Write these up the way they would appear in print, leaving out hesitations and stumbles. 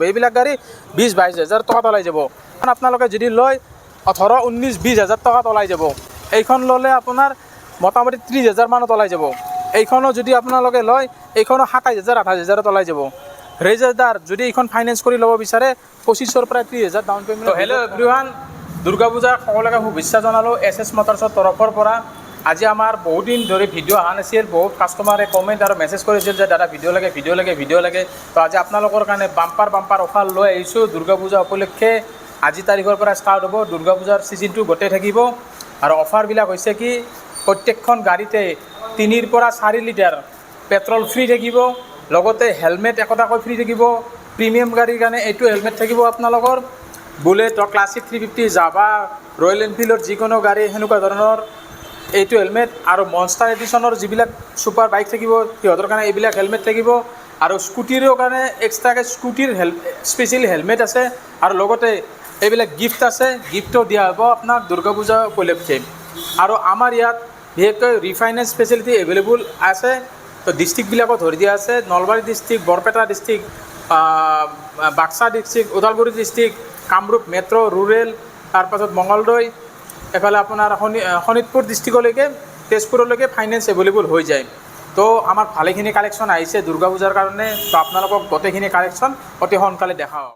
এইবিলাক গাড়ী 20-22 হাজাৰ টকাত ওলাই যাব। আপোনালোকে যদি লয় 18-19-20 হাজাৰ টকাত ওলাই যাব। এইখন ল'লে আপোনাৰ মোটামুটি 30 হাজাৰ মানত ওলাই যাব। এইখনো যদি আপোনালোকে লয় এইখনো 27 হাজাৰ 28 হাজাৰত ওলাই যাব। ৰেজাৰদাৰ যদি এইখন ফাইনেন্স কৰি ল'ব বিচাৰে 25ৰ পৰা 30 হাজাৰ down payment. Hello' everyone, Durga পূজাৰ সকলোকে শুভেচ্ছা জনালোঁ এছ মটৰ্ছৰ তৰফৰ পৰা। আজি আমাৰ বহুত দিন ধৰি ভিডিঅ' অহা নাছিল। বহুত কাষ্টমাৰে কমেণ্ট আৰু মেছেজ কৰিছিল যে দাদা ভিডিঅ' লাগে। তো আজি আপোনালোকৰ কাৰণে বাম্পাৰ অফাৰ লৈ আহিছোঁ। দুৰ্গা পূজা উপলক্ষে আজি তাৰিখৰ পৰা ষ্টাৰ্ট হ'ব। দুৰ্গা পূজাৰ ছিজনটো গোটেই থাকিব আৰু অফাৰবিলাক হৈছে কি, প্ৰত্যেকখন গাড়ীতে 3 পৰা 4 লিটাৰ পেট্ৰল ফ্ৰী থাকিব, লগতে হেলমেট একোটাকৈ ফ্ৰী থাকিব। প্ৰিমিয়াম গাড়ীৰ কাৰণে এইটো হেলমেট থাকিব আপোনালোকৰ। বুলেট, ক্লাছিক 350, জাভা, ৰয়েল এনফিল্ডৰ যিকোনো গাড়ী সেনেকুৱা ধৰণৰ এইটো হেলমেট, আৰু মনষ্টাৰ এডিশ্যনৰ যিবিলাক ছুপাৰ বাইক থাকিব সিহঁতৰ কাৰণে এইবিলাক হেলমেট থাকিব। আৰু স্কুটিৰৰ কাৰণে এক্সট্ৰাকৈ স্কুটিৰ স্পেচিয়েল হেলমেট আছে, আৰু লগতে এইবিলাক গিফ্ট আছে, গিফ্টটো দিয়া হ'ব আপোনাক দুৰ্গা পূজা উপলক্ষে। আৰু আমাৰ ইয়াত বিশেষকৈ ৰিফাইনেন্স ফেচিলিটি এভেইলেবল আছে। তো ডিষ্ট্ৰিক্টবিলাকত ধৰি দিয়া আছে: Nalbari district, Barpeta district, Baksa district, Udalguri district, Kamrup metro' rural, তাৰপাছত মঙলদৈ, এফালে আপোনাৰ শোণিতপুৰ ডিষ্ট্ৰিক্টলৈকে, তেজপুৰলৈকে ফাইনেন্স এভেইলেবল হৈ যায়। তো আমাৰ ভালেখিনি কালেকশ্যন আহিছে দুৰ্গা পূজাৰ কাৰণে। তো আপোনালোকক গোটেইখিনি কালেকশ্যন অতি সোনকালে দেখাওঁ।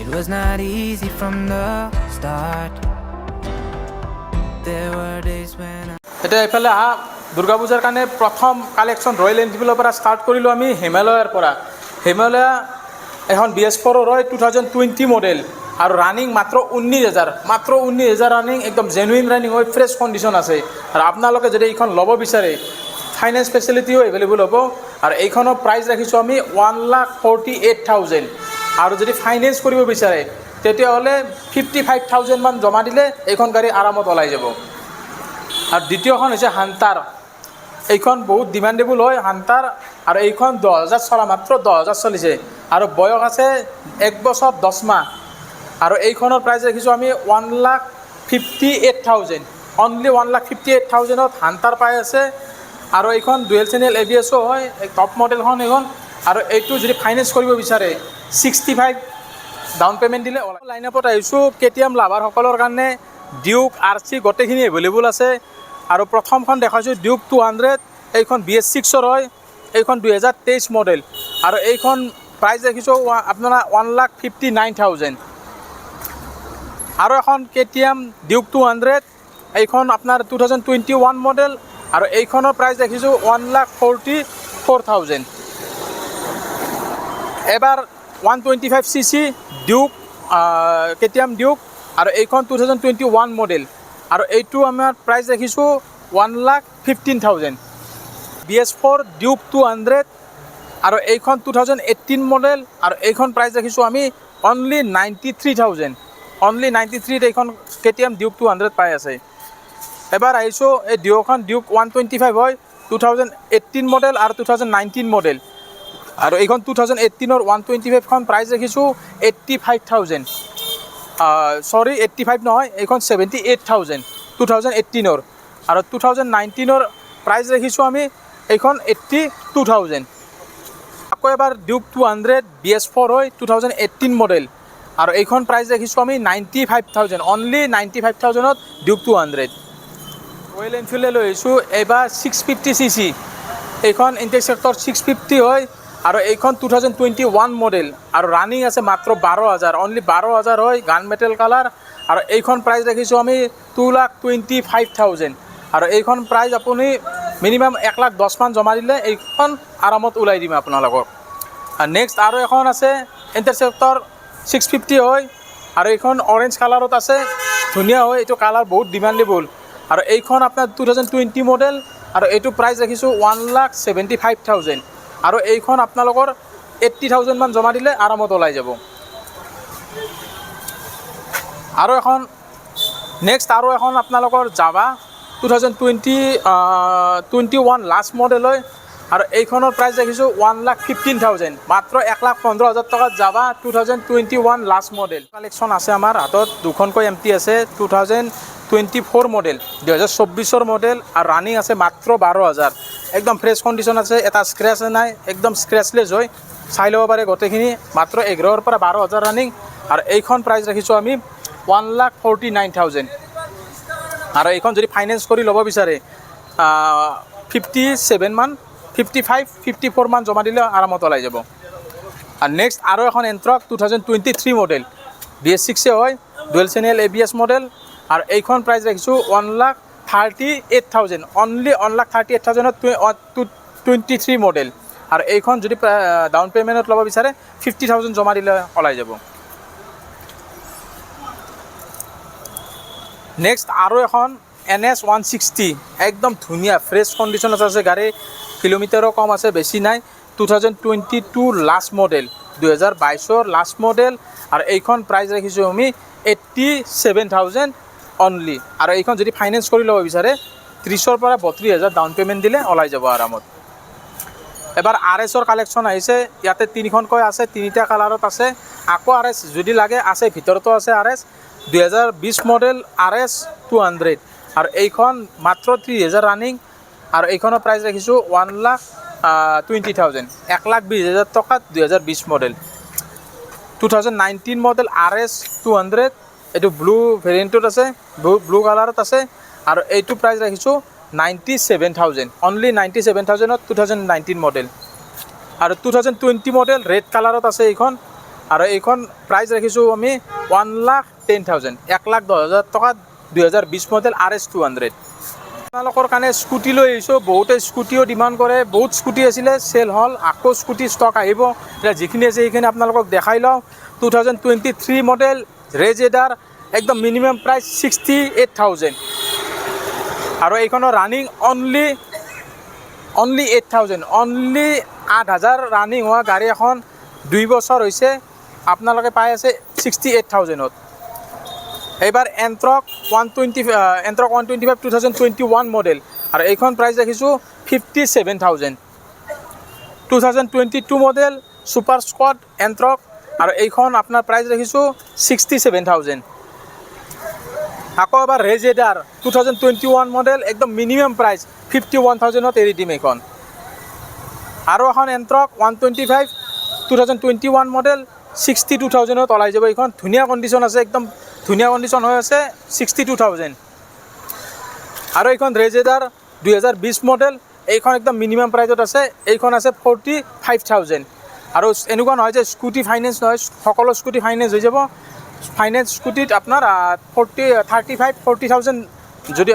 It was not easy from the start. There were days when এতিয়া এইফালে দুৰ্গা পূজাৰ কাৰণে প্ৰথম কালেকশ্যন ৰয়েল এনফিল্ডৰ পৰা ষ্টাৰ্ট কৰিলোঁ আমি, হিমালয়াৰ পৰা। হিমালয়া এখন BS4 হয়, 2020 মডেল, আৰু ৰানিং মাত্ৰ 19,000 ৰানিং, একদম জেনুইন ৰানিং হয়, ফ্ৰেছ কণ্ডিশ্যন আছে। আৰু আপোনালোকে যদি এইখন ল'ব বিচাৰে ফাইনেন্স ফেচিলিটিও এভেইলেবল হ'ব। আৰু এইখনৰ প্ৰাইচ ৰাখিছোঁ আমি 1,48,000। আৰু যদি ফাইনেন্স কৰিব বিচাৰে তেতিয়াহ'লে 55,000 মান জমা দিলে এইখন গাড়ী আৰামত ওলাই যাব। আৰু দ্বিতীয়খন হৈছে হাণ্টাৰ। এইখন বহুত ডিমাণ্ডেবল হয় হাণ্টাৰ, আৰু এইখন 10,000 চলা, মাত্ৰ 10,000 চলিছে, আৰু বয়স আছে 1 বছৰ 10 মাহ। আৰু এইখনৰ প্ৰাইচ ৰাখিছোঁ আমি 1,58,000। অনলি 1,58,000ত হাণ্টাৰ পাই আছে। আৰু এইখন ডুৱেল চেনেল ABS হয়, টপ মডেলখন এইখন। আৰু এইটো যদি ফাইনেন্স কৰিব বিচাৰে 65 ডাউন পে'মেণ্ট দিলে ওলাই। লাইনআপত আহিছোঁ KTM লাভাৰসকলৰ কাৰণে। ডিউক, RC গোটেইখিনি এভেইলেবল আছে। আৰু প্ৰথমখন দেখাইছোঁ ডিউক 200, এইখন BS6ৰ হয়, এইখন 2023 মডেল। আৰু এইখন প্ৰাইচ ৰাখিছোঁ আপোনাৰ 1,59,000। আৰু এখন KTM ডিউক 200, এইখন আপোনাৰ 2021 মডেল, আৰু এইখনৰ প্ৰাইচ ৰাখিছোঁ 1,44,000। এবাৰ 125cc ডিউক, KTM ডিউক, আৰু এইখন 2021 মডেল, আৰু এইটো আমাৰ প্ৰাইচ ৰাখিছোঁ 1,15,000। BS4 ডিউক 200, আৰু এইখন 2018 মডেল, আৰু এইখন প্ৰাইচ ৰাখিছোঁ আমি অনলি 93,000। অনলি 93ত এইখন KTM ডিউক 200 পাই আছে। এবাৰ আহিছোঁ এই ডিউকখন, ডিউক 125 হয়, 2018 মডেল আৰু 2019 মডেল, আৰু এইখন 2018ৰ 125খন প্ৰাইচ ৰাখিছোঁ 85,000। 85 নহয়, এইখন 78,000 2018ৰ। আৰু 2019ৰ প্ৰাইচ ৰাখিছোঁ আমি এইখন 82,000। আকৌ এবাৰ ডিউক 200 BS4 হয়, 2018 মডেল, আৰু এইখন প্ৰাইচ ৰাখিছোঁ আমি 95,000। অনলি 95,000ত ডিউক 200। ৰয়েল এনফিল্ডে লৈ আহিছোঁ এইবাৰ 650cc, এইখন ইণ্টাৰচেপ্টৰ 650 হয়, আৰু এইখন 2021 মডেল, আৰু ৰানিং আছে মাত্ৰ 12,000। অনলি 12,000 হয়, গান মেটেল কালাৰ। আৰু এইখন প্ৰাইচ ৰাখিছোঁ আমি 2,25,000। আৰু এইখন প্ৰাইচ আপুনি মিনিমাম 1,10,000 মান জমা দিলে এইখন আৰামত ওলাই দিম আপোনালোকক। নেক্সট আৰু এখন আছে ইণ্টাৰচেপ্টৰ 650 হয়, আৰু এইখন অৰেঞ্জ কালাৰত আছে, ধুনীয়া হয়, এইটো কালাৰ বহুত ডিমাণ্ডেবল। আৰু এইখন আপোনাৰ 2020 মডেল, আৰু এইটো প্ৰাইচ ৰাখিছোঁ 1,75,000। আৰু এইখন আপোনালোকৰ 80,000 মান জমা দিলে আৰামত ওলাই যাব। আৰু এখন নেক্সট আৰু এখন আপোনালোকৰ জাভা 2021 লাষ্ট মডেল হয় আৰু এইখনৰ প্ৰাইচ ৰাখিছোঁ 1,15,000 মাত্ৰ 1,15,000 টকাত জাভা 2021 লাষ্ট মডেল কালেকশ্যন আছে আমাৰ হাতত দুখনকৈ এমটি আছে 2024 মডেল 2024 মডেল আৰু ৰানিং আছে মাত্ৰ 12,000 একদম ফ্ৰেছ কণ্ডিশ্যন আছে এটা স্ক্ৰেচ নাই একদম স্ক্ৰেচলেছ হয় চাই ল'ব পাৰে গোটেইখিনি মাত্ৰ 11,000 পৰা 12,000 ৰানিং আৰু এইখন প্ৰাইচ ৰাখিছোঁ আমি 1,49,000 আৰু এইখন যদি ফাইনেন্স কৰি ল'ব বিচাৰে 57 মান 55 54 মান জমা দিলে আৰামত ওলাই যাব আৰু নেক্সট আৰু এখন এণ্ট্ৰক 2023 মডেল BS6 হয় ডুৱেল চেনেল ABS মডেল আৰু এইখন প্ৰাইচ ৰাখিছোঁ 1,38,000 অনলি 1,38,000ত 23 মডেল আৰু এইখন যদি ডাউন পে'মেণ্টত ল'ব বিচাৰে 50,000 জমা দিলে ওলাই যাব নেক্সট আৰু এখন NS 160 একদম ধুনীয়া ফ্ৰেছ কণ্ডিশ্যনত আছে গাড়ী কিলোমিটাৰো কম আছে বেছি নাই 2022 লাষ্ট মডেল 2022 লাষ্ট মডেল আৰু এইখন প্ৰাইচ ৰাখিছোঁ আমি 87,000 অনলি আৰু এইখন যদি ফাইনেন্স কৰি ল'ব বিচাৰে 30,000 পৰা 32,000 ডাউন পে'মেণ্ট দিলে ওলাই যাব আৰামত এবাৰ RSৰ কালেকশ্যন আহিছে ইয়াতে তিনিখনকৈ আছে তিনিটা কালাৰত আছে আকৌ RS যদি লাগে আছে ভিতৰতো আছে RS 2020 মডেল RS 200 আৰু এইখন মাত্ৰ 30,000 ৰানিং আৰু এইখনৰ প্ৰাইচ ৰাখিছোঁ 1,20,000 1,20,000 টকাত 2020 মডেল 2019 মডেল RS 200 এইটো ব্লু ভেৰিয়েণ্টত আছে ব্লু কালাৰত আছে আৰু এইটো প্ৰাইচ ৰাখিছোঁ 97,000 অনলি 97,000ত 2019 মডেল আৰু 2020 মডেল ৰেড কালাৰত আছে এইখন আৰু এইখন প্ৰাইচ ৰাখিছোঁ আমি 1,10,000 1,10,000 টকাত 2020 মডেল RS 200 আপোনালোকৰ কাৰণে স্কুটি লৈ আহিছোঁ বহুতে স্কুটিও ডিমাণ্ড কৰে বহুত স্কুটি আছিলে চেল হ'ল আকৌ স্কুটি ষ্টক আহিব এতিয়া যিখিনি আছে সেইখিনি আপোনালোকক দেখাই লওঁ 2023 মডেল ৰেজেডাৰ একদম মিনিমাম প্ৰাইচ 68,000 আৰু এইখনৰ ৰানিং অনলি 8,000 অনলি 8,000 ৰানিং হোৱা গাড়ী এখন 2 বছৰ হৈছে আপোনালোকে পাই আছে 68,000ত এইবাৰ এণ্ট্ৰক 125 2021 মডেল আৰু এইখন প্ৰাইচ ৰাখিছোঁ 57,000 2022 মডেল ছুপাৰ স্কোৱাড এণ্ট্ৰক আৰু এইখন আপোনাৰ প্ৰাইচ ৰাখিছোঁ 67,000 আকৌ এবাৰ ৰেজেডাৰ 2021 মডেল একদম মিনিমাম প্ৰাইচ 51,000ত এৰি দিম এইখন আৰু এখন এণ্ট্ৰক 125 2021 মডেল 62,000ত ওলাই যাব এইখন ধুনীয়া কণ্ডিশ্যন আছে একদম ধুনীয়া কণ্ডিশ্যন হৈ আছে 62,000 আৰু এইখন ৰেজেডাৰ 2020 মডেল এইখন একদম মিনিমাম প্ৰাইচত আছে এইখন আছে 45,000 আৰু এনেকুৱা নহয় যে স্কুটি ফাইনেন্স নহয় সকলো স্কুটি ফাইনেন্স হৈ যাব ফাইনেন্স স্কুটিত আপোনাৰ 40,000 যদি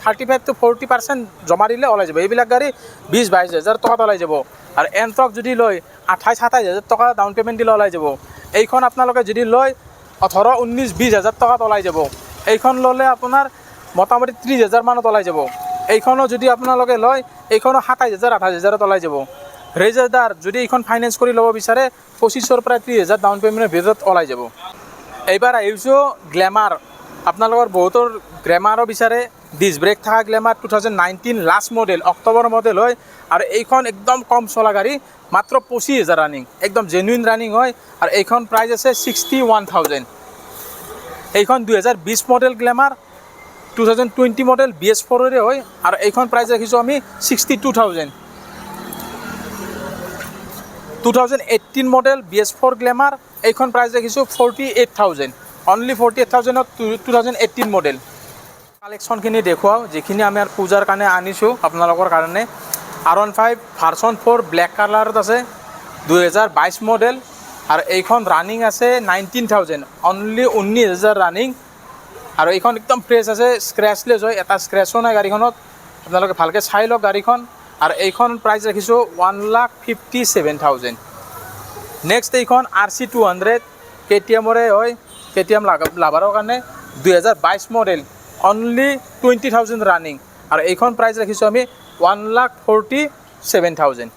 35 to 40% জমা দিলে ওলাই যাব এইবিলাক গাড়ী 20,000-22,000 টকাত ওলাই যাব আৰু এণ্ট্ৰক যদি লয় 28,000-27,000 টকা ডাউন পে'মেণ্ট দিলে ওলাই যাব এইখন আপোনালোকে যদি লয় 18,000-19,000-20,000 টকাত ওলাই যাব এইখন ল'লে আপোনাৰ মোটামুটি 30,000 মানত ওলাই যাব এইখনো যদি আপোনালোকে লয় এইখনো 27,000-28,000ত ওলাই যাব ৰেজেডাৰ যদি এইখন ফাইনেন্স কৰি ল'ব বিচাৰে 25,000 পৰা 30,000 ডাউন পে'মেণ্টৰ ভিতৰত ওলাই যাব এইবাৰ আহিছোঁ গ্লেমাৰ আপোনালোকৰ বহুতৰ গ্লেমাৰো বিচাৰে ডিছ ব্ৰেক থকা glamour 2019 last model October model হয় আৰু এইখন একদম কম চলা গাড়ী মাত্ৰ 25,000 ৰানিং একদম জেনুইন ৰানিং হয় আৰু এইখন প্ৰাইচ আছে 61,000 এইখন 2020 মডেল গ্লেমাৰ 2020 মডেল BS4ৰে হয় আৰু এইখন প্ৰাইচ ৰাখিছোঁ আমি 62,000 2018 মডেল BS4 গ্লেমাৰ এইখন প্ৰাইচ ৰাখিছোঁ 48,000 অনলি 48,000ত 2018 মডেল কালেকশ্যনখিনি দেখুৱাওঁ যিখিনি আমাৰ পূজাৰ কাৰণে আনিছোঁ আপোনালোকৰ কাৰণে R15 ভাৰ্চন 4 ব্লেক কালাৰত আছে 2022 মডেল আৰু এইখন ৰানিং আছে 19,000 অনলি 19,000 ৰানিং আৰু এইখন একদম ফ্ৰেছ আছে স্ক্ৰেচলেছ হয় এটা স্ক্ৰেচো নাই গাড়ীখনত আপোনালোকে ভালকৈ চাই লওক গাড়ীখন আৰু এইখন প্ৰাইচ ৰাখিছোঁ 1,57,000 নেক্সট এইখন RC 200 KTMৰে হয় KTM লাভাৰৰ কাৰণে 2022 মডেল অনলি 20,000 ৰানিং আৰু এইখন প্ৰাইচ ৰাখিছোঁ আমি 1,47,000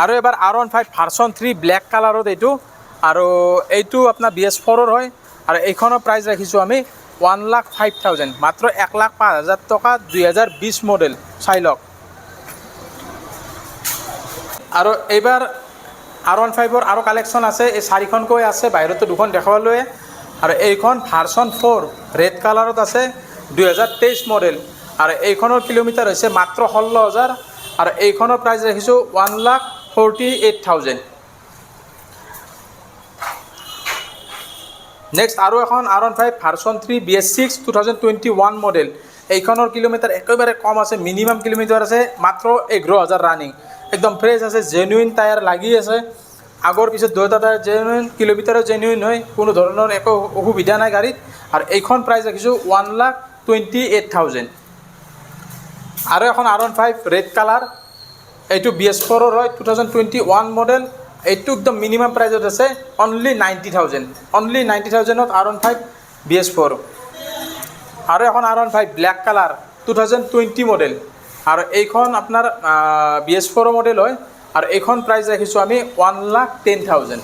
আৰু এবাৰ R15 ভাৰ্চন 3 ব্লেক কালাৰত এইটো আৰু এইটো আপোনাৰ BS4ৰ হয় আৰু এইখনৰ প্ৰাইচ ৰাখিছোঁ আমি 1,05,000 মাত্ৰ 1,05,000 টকা 2020 মডেল চাই লওক আৰু এইবাৰ R15ৰ আৰু কালেকশ্যন আছে এই 4খনকৈ আছে বাহিৰতো 2খন দেখাবলৈ আৰু এইখন ভাৰ্চন 4 ৰেড কালাৰত আছে 2023 মডেল আৰু এইখনৰ কিলোমিটাৰ হৈছে মাত্ৰ 16,000 আৰু এইখনৰ প্ৰাইচ ৰাখিছোঁ 1,48,000 নেক্সট আৰু এখন R15 ভাৰ্চন 3 BS6 2021 মডেল এইখনৰ কিলোমিটাৰ একেবাৰে কম আছে মিনিমাম কিলোমিটাৰ আছে মাত্ৰ 11,000 ৰানিং একদম ফ্ৰেছ আছে জেনুইন টায়াৰ লাগি আছে আগৰ পিছত দুটা টায়াৰ জেনুইন কিলোমিটাৰো জেনুইন হয় কোনো ধৰণৰ একো অসুবিধা নাই গাড়ীত আৰু এইখন প্ৰাইচ ৰাখিছোঁ 1,28,000 আৰু এখন R15 ৰেড কালাৰ এইটো BS4ৰ হয় 2021 মডেল এইটো একদম মিনিমাম প্ৰাইজত আছে অনলি 90,000 অনলি 90,000ত R15 BS4 আৰু এখন R15 ব্লেক কালাৰ 2020 মডেল আৰু এইখন আপোনাৰ BS4 মডেল হয় আৰু এইখন প্ৰাইচ ৰাখিছোঁ আমি 1,10,000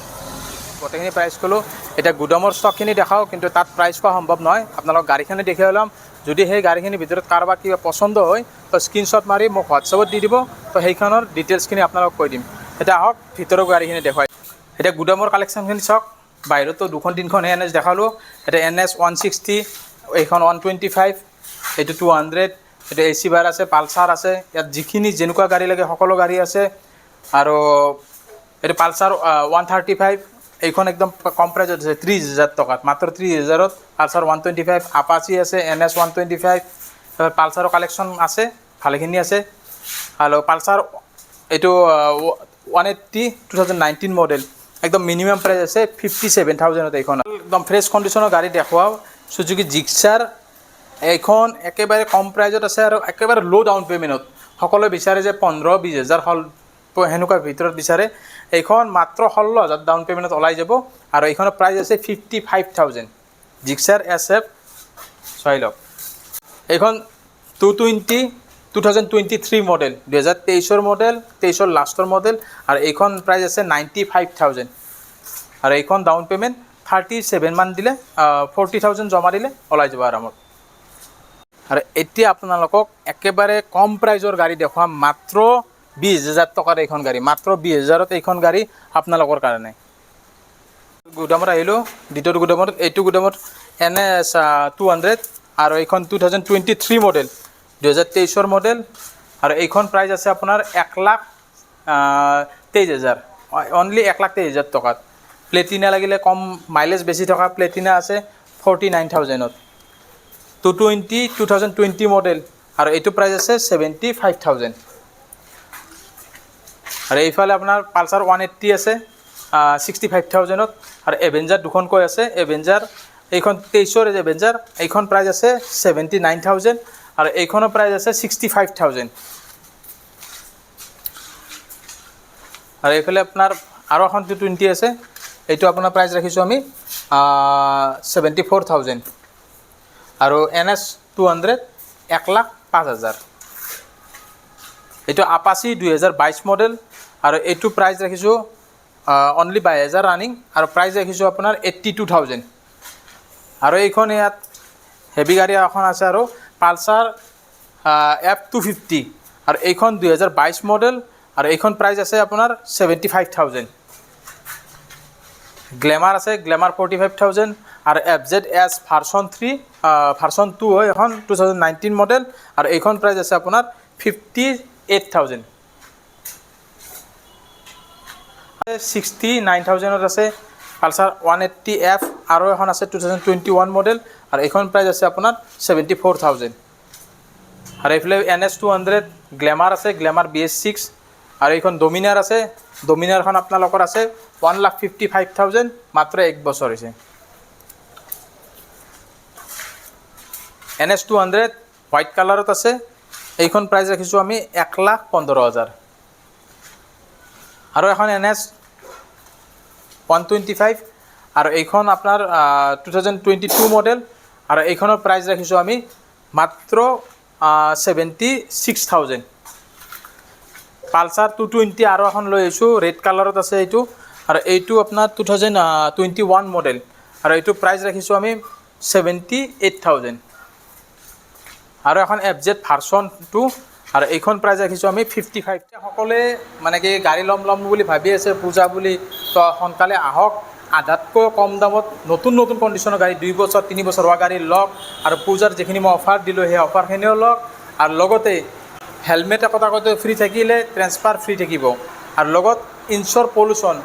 গোটেইখিনি প্ৰাইচ ক'লোঁ এতিয়া গুদামৰ ষ্টকখিনি দেখাওঁ কিন্তু তাত প্ৰাইচ কোৱা সম্ভৱ নহয় আপোনালোক গাড়ীখিনি দেখুৱাই ল'ম যদি সেই গাড়ীখিনিৰ ভিতৰত কাৰোবাৰ কিবা পচন্দ হয় তো স্ক্ৰীনশ্বট মাৰি মোক হোৱাটছআপত দি দিব তো সেইখনৰ ডিটেইলছখিনি আপোনালোকক কৈ দিম এতিয়া আহক ভিতৰৰ গাড়ীখিনি দেখুৱাই এতিয়া গুদামৰ কালেকশ্যনখিনি চাওক বাহিৰতো 2-3খন NS দেখালোঁ এতিয়া NS 160 এইখন 125 এইটো 200 এইটো AC বাৰ আছে পালচাৰ আছে ইয়াত যিখিনি যেনেকুৱা গাড়ী লাগে সকলো গাড়ী আছে আৰু এইটো পালচাৰ 135 এইখন একদম কম প্ৰাইজত আছে 30,000 টকাত মাত্ৰ 30,000ত পালচাৰ 125 আপাচি আছে NS 125 পালচাৰৰ কালেকশ্যন আছে ভালেখিনি আছে আৰু পালচাৰ এইটো 180 2019 মডেল একদম মিনিমাম প্ৰাইচ আছে 57,000ত এইখন একদম ফ্ৰেছ কণ্ডিশ্যনৰ গাড়ী দেখুৱাও সুজুকি জিক্সাৰ এইখন একেবাৰে কম প্ৰাইজত আছে আৰু একেবাৰে ল' ডাউন পে'মেণ্টত সকলোৱে বিচাৰে যে 15-20,000 হ'ল সেনেকুৱা ভিতৰত বিচাৰে এইখন মাত্ৰ 16,000 ডাউন পে'মেণ্টত ওলাই যাব আৰু এইখনৰ প্ৰাইচ আছে 55,000 জিক্সাৰ SF চাই লওক এইখন 2023 মডেল 2023ৰ মডেল 23ৰ লাষ্টৰ মডেল আৰু এইখন প্ৰাইচ আছে 95,000 আৰু এইখন ডাউন পে'মেণ্ট 37 মান দিলে 40,000 জমা দিলে ওলাই যাব আৰামত আৰু এতিয়া আপোনালোকক একেবাৰে কম প্ৰাইজৰ গাড়ী দেখুৱাম মাত্ৰ 20,000 টকাৰ এইখন গাড়ী মাত্ৰ 20,000ত এইখন গাড়ী আপোনালোকৰ কাৰণে গুদামত আহিলোঁ দ্বিতীয় গুদামত এইটো গুদামত NS 200 আৰু এইখন 2023 মডেল 2023ৰ মডেল আৰু এইখন প্ৰাইচ আছে আপোনাৰ 1,23,000 অনলি 1,23,000 টকাত প্লেটিনা লাগিলে কম মাইলেজ বেছি থকা প্লেটিনা আছে 49,000ত 2020 মডেল আৰু এইটো প্ৰাইচ আছে 75,000 আৰু এইফালে আপোনাৰ পালচাৰ 180 আছে 65,000ত আৰু এভেঞ্জাৰ দুখনকৈ আছে এভেঞ্জাৰ এইখন 23ৰ এভেঞ্জাৰ এইখন প্ৰাইচ আছে 79,000 আৰু এইখনৰ প্ৰাইচ আছে 65,000 আৰু এইফালে আপোনাৰ আৰু এখন 220 আছে এইটো আপোনাৰ প্ৰাইচ ৰাখিছোঁ আমি 74,000 আৰু NS 200 1,05,000 এইটো আপাচি 2022 মডেল আৰু এইটো প্ৰাইচ ৰাখিছোঁ অনলি 22,000 ৰানিং আৰু প্ৰাইচ ৰাখিছোঁ আপোনাৰ 82,000 আৰু এইখন ইয়াত হেভি গাড়ী এখন আছে আৰু পালচাৰ F250 আৰু এইখন 2022 মডেল আৰু এইখন প্ৰাইচ আছে আপোনাৰ 75,000 গ্লেমাৰ আছে গ্লেমাৰ 45,000 আৰু FZS ভাৰ্চন 3 ভাৰ্চন 2 হয় এখন 2019 মডেল আৰু এইখন প্ৰাইচ আছে আপোনাৰ 58,000 69,000ত আছে পালচাৰ 180F আৰু এখন আছে 2021 মডেল আৰু এইখন প্ৰাইচ আছে আপোনাৰ 74,000 আৰু এইফালে NS 200 গ্লেমাৰ আছে গ্লেমাৰ BS6 আৰু এইখন ডমিনাৰ আছে ডমিনাৰখন আপোনালোকৰ আছে 1,55,000 মাত্ৰ 1 বছৰ হৈছে NS 200 হোৱাইট কালাৰত আছে এইখন প্ৰাইচ ৰাখিছোঁ আমি 1,15,000 আৰু এখন NS 125 আৰু এইখন আপোনাৰ 2022 মডেল আৰু এইখনৰ প্ৰাইচ ৰাখিছোঁ আমি মাত্ৰ 76,000 পালচাৰ 220 আৰু এখন লৈ আহিছোঁ ৰেড কালাৰত আছে এইটো আৰু এইটো আপোনাৰ 2021 মডেল আৰু এইটো প্ৰাইচ ৰাখিছোঁ আমি 78,000 আৰু এখন FZ ভাৰ্চন 2 আৰু এইখন প্ৰাইচ ৰাখিছোঁ আমি 55। সকলোৱে মানে কি গাড়ী ল'ম বুলি ভাবি আছে পূজা বুলি, তো সোনকালে আহক, আধাতকৈ কম দামত নতুন কণ্ডিশ্যনৰ গাড়ী 2 বছৰ 3 বছৰ হোৱা গাড়ী লওক আৰু পূজাৰ যিখিনি মই অফাৰ দিলোঁ সেই অফাৰখিনিও লওক আৰু লগতে হেলমেট একোটাকৈ ফ্ৰী থাকিলে ট্ৰেন্সফাৰ ফ্ৰী থাকিব আৰু লগত ইনশ্ব'ৰ পলিউশ্যন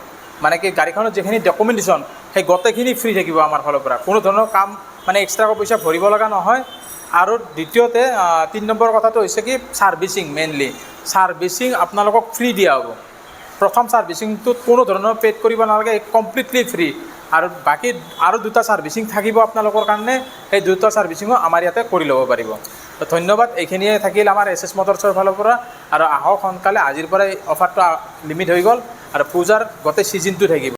মানে কি গাড়ীখনৰ যিখিনি ডকুমেণ্টেশ্যন সেই গোটেইখিনি ফ্ৰী থাকিব আমাৰ ফালৰ পৰা, কোনো ধৰণৰ কাম মানে এক্সট্ৰাকৈ পইচা ভৰিব লগা নহয়। আৰু দ্বিতীয়তে 3 নম্বৰ কথাটো হৈছে কি ছাৰ্ভিচিং, মেইনলি ছাৰ্ভিচিং আপোনালোকক ফ্ৰী দিয়া হ'ব। প্ৰথম ছাৰ্ভিচিংটোত কোনো ধৰণৰ পে'ড কৰিব নালাগে, কমপ্লিটলি ফ্ৰী আৰু বাকী আৰু 2টা ছাৰ্ভিচিং থাকিব আপোনালোকৰ কাৰণে, সেই 2টা ছাৰ্ভিচিঙো আমাৰ ইয়াতে কৰি ল'ব পাৰিব। তো ধন্যবাদ, এইখিনিয়ে থাকিল আমাৰ SS মটৰ্ছৰ ফালৰ পৰা আৰু আহক সোনকালে, আজিৰ পৰাই অফাৰটো লিমিট হৈ গ'ল আৰু পূজাৰ গোটেই ছিজনটো থাকিব।